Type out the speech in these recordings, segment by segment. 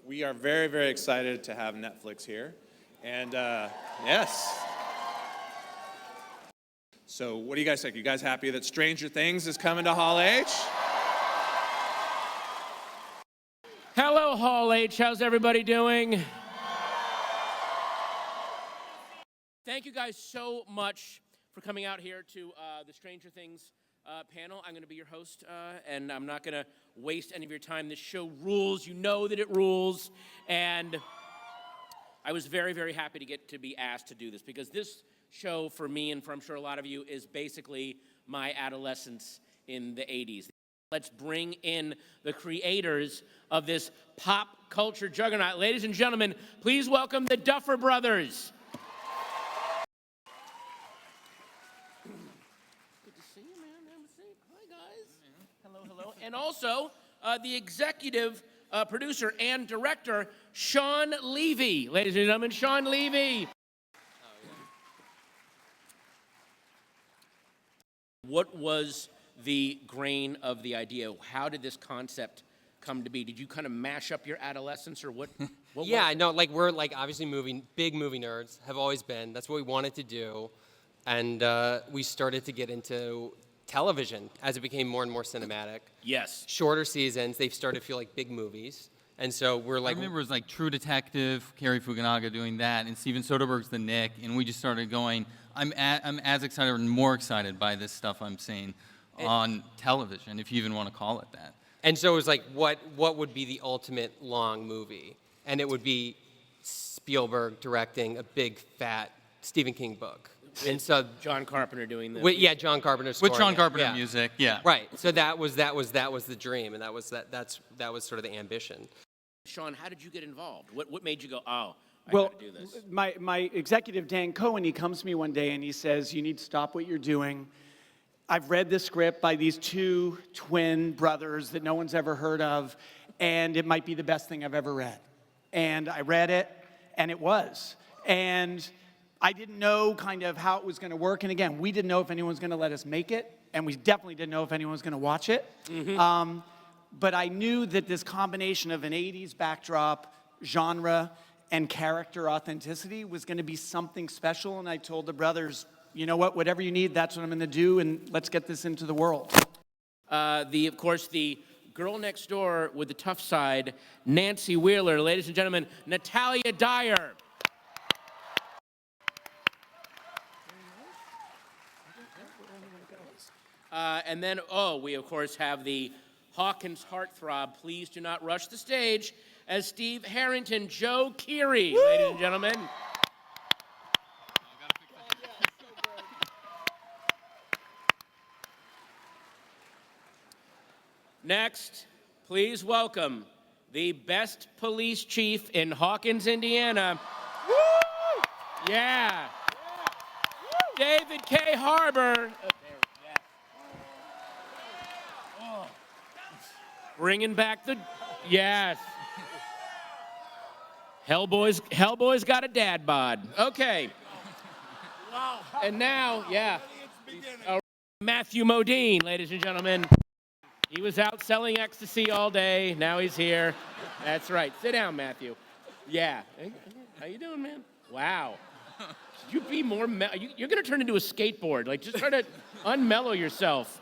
we are very, very excited to have Netflix here. And yes. So what do you guys think? You guys happy that Stranger Things is coming to Hall H? Hello, Hall H. How's everybody doing? Thank you guys so much for coming out here to the Stranger Things panel. I'm going to be your host, and I'm not going to waste any of your time. This show rules. You know that it rules. And I was very, very happy to get to be asked to do this because this show for me and for I'm sure a lot of you is basically my adolescence in the 80s. Let's bring in the creators of this pop culture juggernaut. Ladies and gentlemen, please welcome the Duffer Brothers. Good to see you, man. Have a seat. Hi, guys. Hello, hello. And also, the executive producer and director, Sean Levy. Ladies and gentlemen, Sean Levy. What was the grain of the idea? How did this concept come to be? Did you kind of mash up your adolescence or what Yeah, no, like we're like obviously big movie nerds, have always been. That's what we wanted to do. And we started to get into television as it became more and more cinematic. Yes. Shorter seasons, they started to feel like big movies. And so we're like... I remember it was like True Detective, Cary Fukunaga doing that, and Steven Soderbergh's The Knick, and we just started going, I'm as excited and more excited by this stuff I'm seeing on television, if you even want to call it that. And so it was like, what would be the ultimate long movie? And it would be Spielberg directing a big, fat Stephen King book. And so John Carpenter doing this. Yeah, John Carpenter scoring With John it, Carpenter yeah. music, yeah. Right. So that was the dream, and that was sort of the ambition. Sean, how did you get involved? What made you go, oh, I Well, gotta do this? my executive, Dan Cohen, he comes to me one day and he says, you need to stop what you're doing. I've read this script by these two twin brothers that no one's ever heard of, and it might be the best thing I've ever read. And I read it, and it was. And I didn't know kind of how it was going to work. And again, we didn't know if anyone was going to let us make it, and we definitely didn't know if anyone was going to watch it. Mm-hmm. But I knew that this combination of an 80s backdrop, genre, and character authenticity was going to be something special. And I told the brothers, you know what, whatever you need, that's what I'm going to do, and let's get this into the world. Of course, the girl next door with the tough side, Nancy Wheeler. Ladies and gentlemen, Natalia Dyer. And then, we of course have the Hawkins heartthrob. Please do not rush the stage as Steve Harrington, Joe Keery, ladies and gentlemen. Next, please welcome the best police chief in Hawkins, Indiana. Woo! Yeah. David K. Harbour. Bringing back the, yes. Hellboy's got a dad bod. Okay. Wow. And now, yeah. Matthew Modine, ladies and gentlemen. He was out selling ecstasy all day. Now he's here. That's right. Sit down, Matthew. Yeah. Hey, how you doing, man? Wow. Should you be more, you're going to turn into a skateboard. Like, just try to unmellow yourself.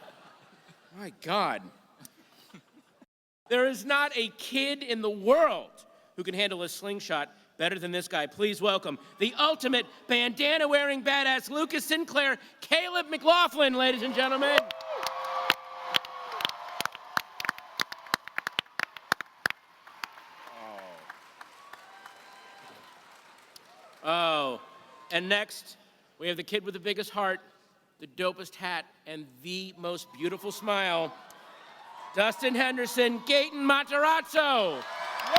My God. There is not a kid in the world who can handle a slingshot better than this guy. Please welcome the ultimate bandana-wearing badass, Lucas Sinclair, Caleb McLaughlin, ladies and gentlemen. And next, we have the kid with the biggest heart, the dopest hat, and the most beautiful smile, Dustin Henderson, Gaten Matarazzo. Yeah.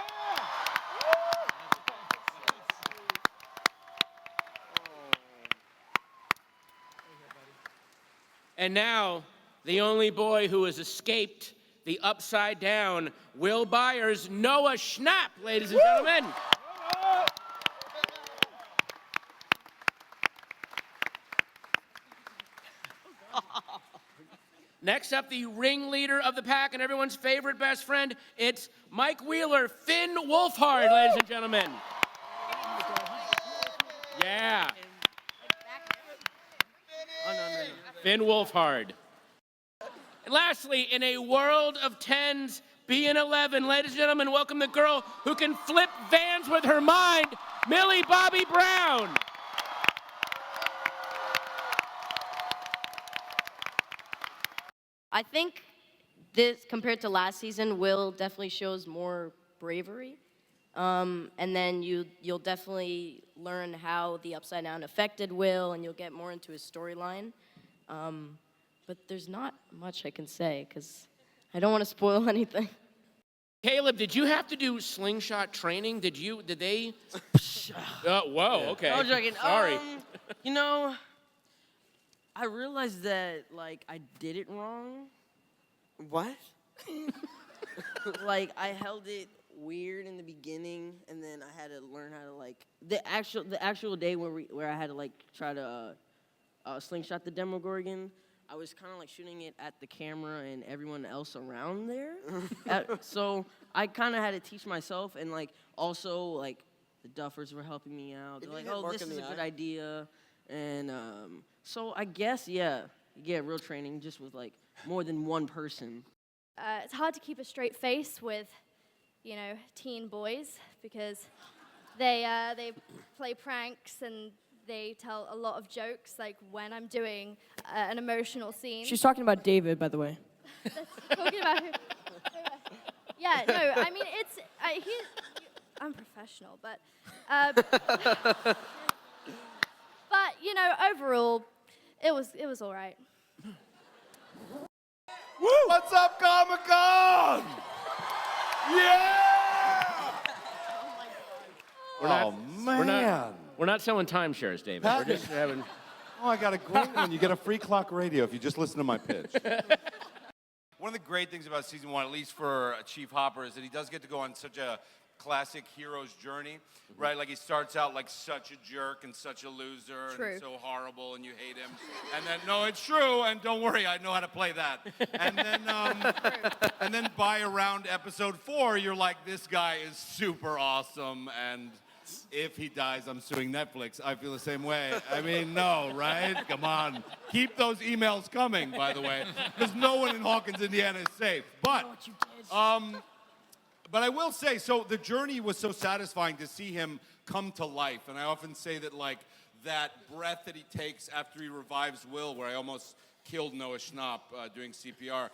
And now, the only boy who has escaped the upside down, Will Byers, Noah Schnapp, ladies and gentlemen. Next up, the ringleader of the pack and everyone's favorite best friend, it's Mike Wheeler, Finn Wolfhard, ladies and gentlemen. Yeah. Finn Wolfhard. And lastly, in a world of 10s, being 11, ladies and gentlemen, welcome the girl who can flip vans with her mind, Millie Bobby Brown. I think this, compared to last season, Will definitely shows more bravery. And then you'll definitely learn how the Upside Down affected Will, and you'll get more into his storyline. But there's not much I can say, because I don't want to spoil anything. Caleb, did you have to do slingshot training? Did they? Whoa, okay. I was joking. Sorry. You know, I realized that, like, I did it wrong. What? Like, I held it weird in the beginning, and then I had to learn how to, like, the actual day where I had to, like, try to slingshot the Demogorgon, I was kind of like shooting it at the camera and everyone else around there. So I kind of had to teach myself, and like also like the Duffers were helping me out. They're like, "Oh, this is a good idea," and so I guess you get real training just with like more than one person. It's hard to keep a straight face with, teen boys because they play pranks and they tell a lot of jokes, like when I'm doing an emotional scene. She's talking about David, by the way. Talking about who? Yeah, no, I mean, I'm professional, but overall, it was all right. Woo! What's up, Comic-Con? Yeah! We're not selling timeshares, David. We're just having. Oh, I got a great one. You get a free clock radio if you just listen to my pitch. One of the great things about season one, at least for Chief Hopper, is that he does get to go on such a classic hero's journey, right? Like he starts out like such a jerk and such a loser and so horrible and you hate him. And then, no, it's true, and don't worry, I know how to play that. And then by around episode 4, you're like, this guy is super awesome, and if he dies, I'm suing Netflix. I feel the same way. I mean, no, right? Come on. Keep those emails coming, by the way, because no one in Hawkins, Indiana is safe. But I will say, so the journey was so satisfying to see him come to life. And I often say that, like, that breath that he takes after he revives Will, where I almost killed Noah Schnapp doing CPR,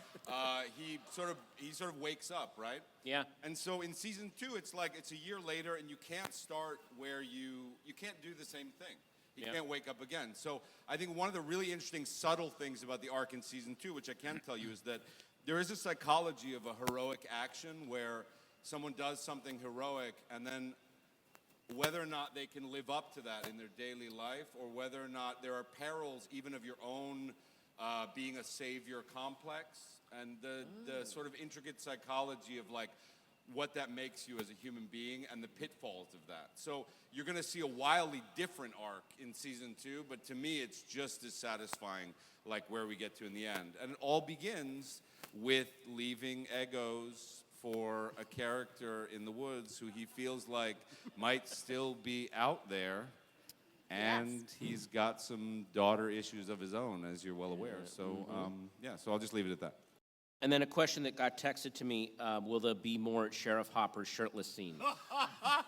he sort of wakes up, right? Yeah. And so in season 2, it's like it's a year later, and you can't start where you can't do the same thing. You can't wake up again. So I think one of the really interesting, subtle things about the arc in season 2, which I can tell you, is that there is a psychology of a heroic action where someone does something heroic, and then whether or not they can live up to that in their daily life, or whether or not there are perils even of your own being a savior complex, and the sort of intricate psychology of like what that makes you as a human being and the pitfalls of that. So you're going to see a wildly different arc in season 2, but to me it's just as satisfying like where we get to in the end. And it all begins with leaving Egos for a character in the woods who he feels like might still be out there. And he's got some daughter issues of his own, as you're well aware. So, so I'll just leave it at that. And then a question that got texted to me, will there be more Sheriff Hopper's shirtless scenes?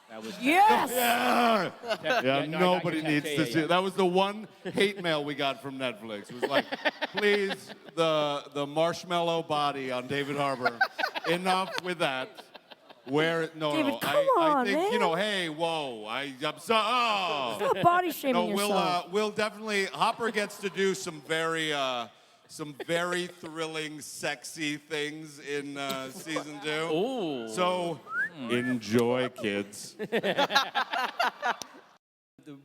That was Yes! Yeah, nobody needs to see it. That was the one hate mail we got from Netflix. It was like, please, the marshmallow body on David Harbour. Enough with that. David, come I on, think, man. hey, whoa, I'm sorry. Oh. Stop body shaming yourself. We'll definitely, Hopper gets to do some very thrilling, sexy things in season 2. Ooh. So, enjoy, kids. The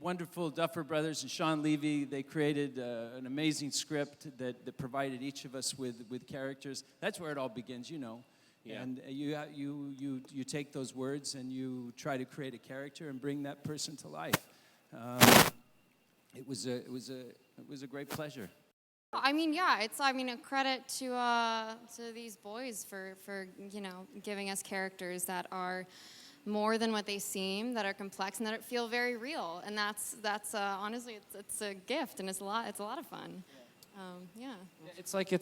wonderful Duffer Brothers and Sean Levy, they created an amazing script that provided each of us with characters. That's where it all begins, you know. Yeah. And you take those words and you try to create a character and bring that person to life. It was a great pleasure. I mean, yeah, it's a credit to these boys for giving us characters that are more than what they seem, that are complex, and that feel very real. And that's honestly, it's a gift, and it's a lot of fun. Yeah. It's like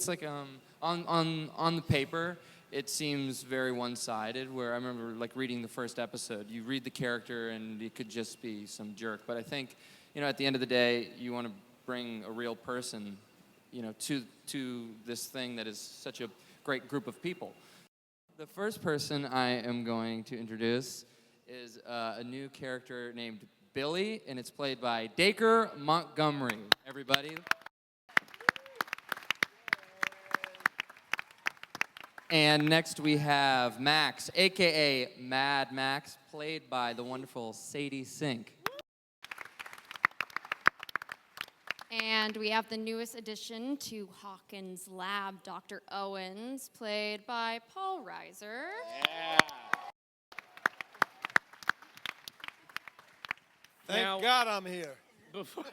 on the paper, it seems very one-sided. Where I remember like reading the first episode, you read the character, and it could just be some jerk. But I think, at the end of the day, you want to bring a real person, to this thing that is such a great group of people. The first person I am going to introduce is a new character named Billy, and it's played by Dacre Montgomery. Everybody. And next we have Max, a.k.a. Mad Max, played by the wonderful Sadie Sink. And we have the newest addition to Hawkins' lab, Dr. Owens, played by Paul Reiser. Yeah. Thank God I'm here. Before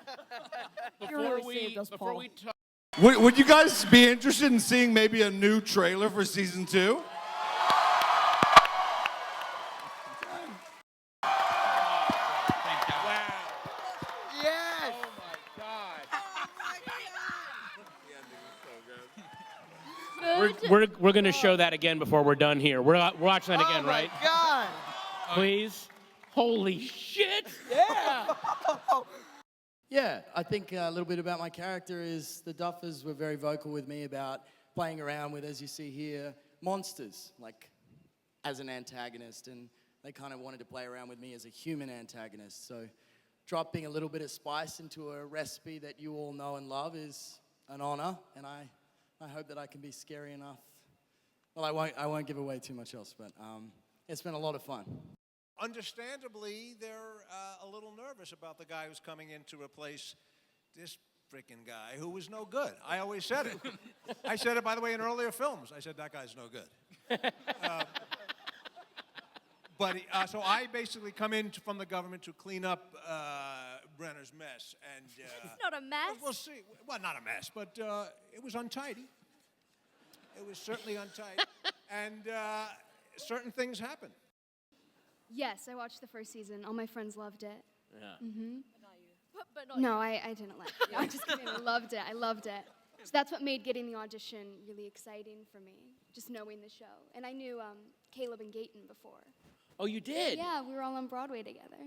really we saved us, before Paul. we talk. Would you guys be interested in seeing maybe a new trailer for season 2? Yes. Oh my God. We're going to show that again before we're done here. We're watching that again, right? Oh my God. Please. Holy shit! Yeah. Yeah, I think a little bit about my character is the Duffers were very vocal with me about playing around with, as you see here, monsters, like as an antagonist, and they kind of wanted to play around with me as a human antagonist. So dropping a little bit of spice into a recipe that you all know and love is an honor, and I hope that I can be scary enough. Well, I won't give away too much else, but it's been a lot of fun. Understandably, they're a little nervous about the guy who's coming in to replace this freaking guy who was no good. I always said it. I said it, by the way, in earlier films. I said, that guy's no good. So I basically come in from the government to clean up Brenner's mess. And It's not a mess. We'll see. Well, not a mess, but it was untidy. It was certainly untidy. And certain things happened. Yes, I watched the first season. All my friends loved it. Yeah. Mm-hmm. But not No, I didn't like it. No, I'm just kidding. I loved it. So that's what made getting the audition really exciting for me, just knowing the show. And I knew Caleb and Gayton before. Oh, you did? Yeah, we were all on Broadway together.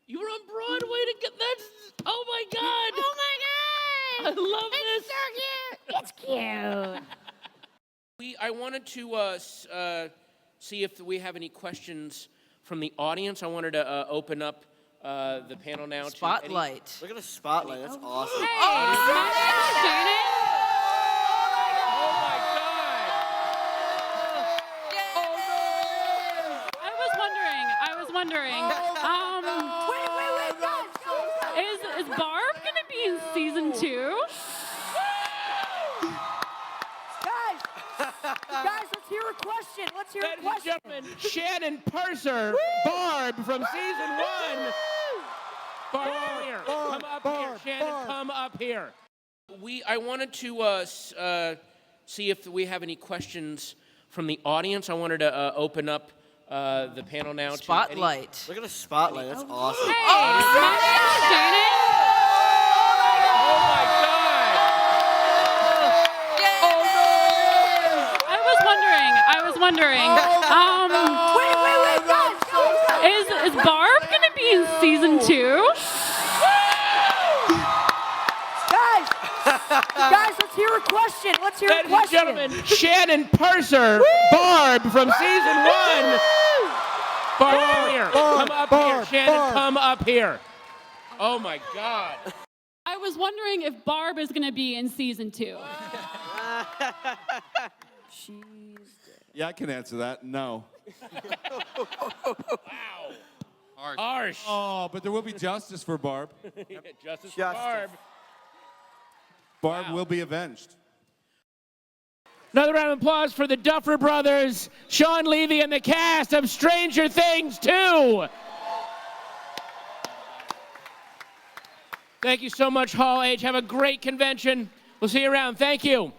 You were on Broadway to get that's. Oh my God. Oh my God! I love this. It's so cute. It's cute. I wanted to see if we have any questions from the audience. I wanted to open up the panel now. Spotlight. To Look at the spotlight. That's awesome. Oh my God! I was wondering. Is Barb gonna be in season 2? Guys, let's hear a question. Let's hear a Ladies and question. gentlemen, Shannon Purser, Barb from season 1. Barb, come here. Come up here. Shannon, come up here. I wanted to see if we have any questions from the audience. I wanted to open up the panel now. Spotlight. Look at the spotlight. That's awesome. Oh my God! I was wondering. Is Barb gonna be in season 2? Guys, let's hear a question. Let's hear a Ladies and question. gentlemen, Shannon Purser, Barb from season 1. Barb, come here. Come up here. Shannon, come up here. Oh my God. I was wondering if Barb is gonna be in season 2. Yeah, I can answer that. No. Wow. Harsh. Oh, but there will be justice for Barb. Justice for Barb. Barb will be avenged. Another round of applause for the Duffer Brothers, Sean Levy, and the cast of Stranger Things 2. Thank you so much, Hall H. Have a great convention. We'll We'll see you around. Thank you.